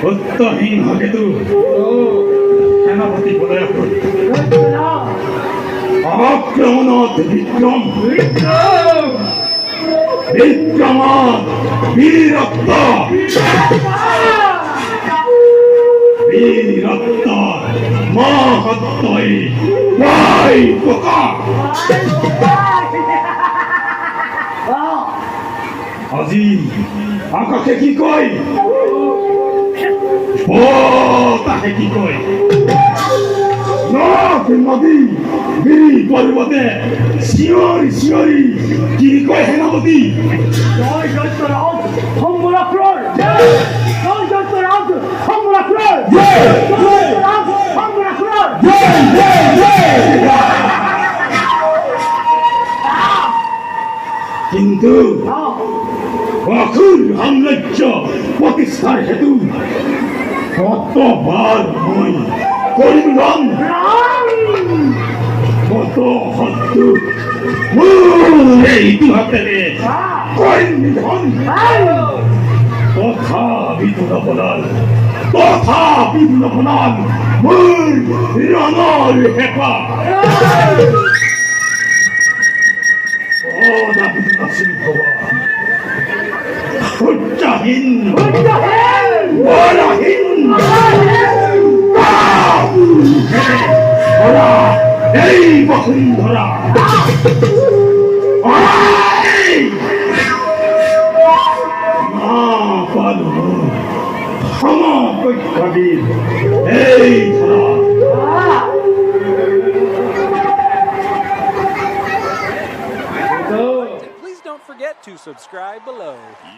অত্যহীন হকেতু সেনাপতি বলে আক্রমণত বিক্রম বিক্রমত বীরত্ব বীরত্ব মহত্তই ভাই পোকা আজি আকাশে কি কয় তাকে কি কয় নদী গিরি পর্বতে শিয়রি শিয়রি কি কয় সেনাপতি জয় জয়রাম সম্রাটর জয় জয়রাম সম্রাটর জয় জয়রাম সম্রাটর জয় জয় জয় কিন্তু অখুর সাম্রাজ্য প্রতিষ্ঠার হেতু কতবার মই করিলাম কত শত্রু এই দুহাতেরে করিম নিধন তথাপিতো নপলাল মোৰ ৰণৰ হেঁপা সূৰ্যহীন বৰহীন এই বসুন্ধৰা পালো সমপক্ষবীর এই ধরা Please don't forget to subscribe below.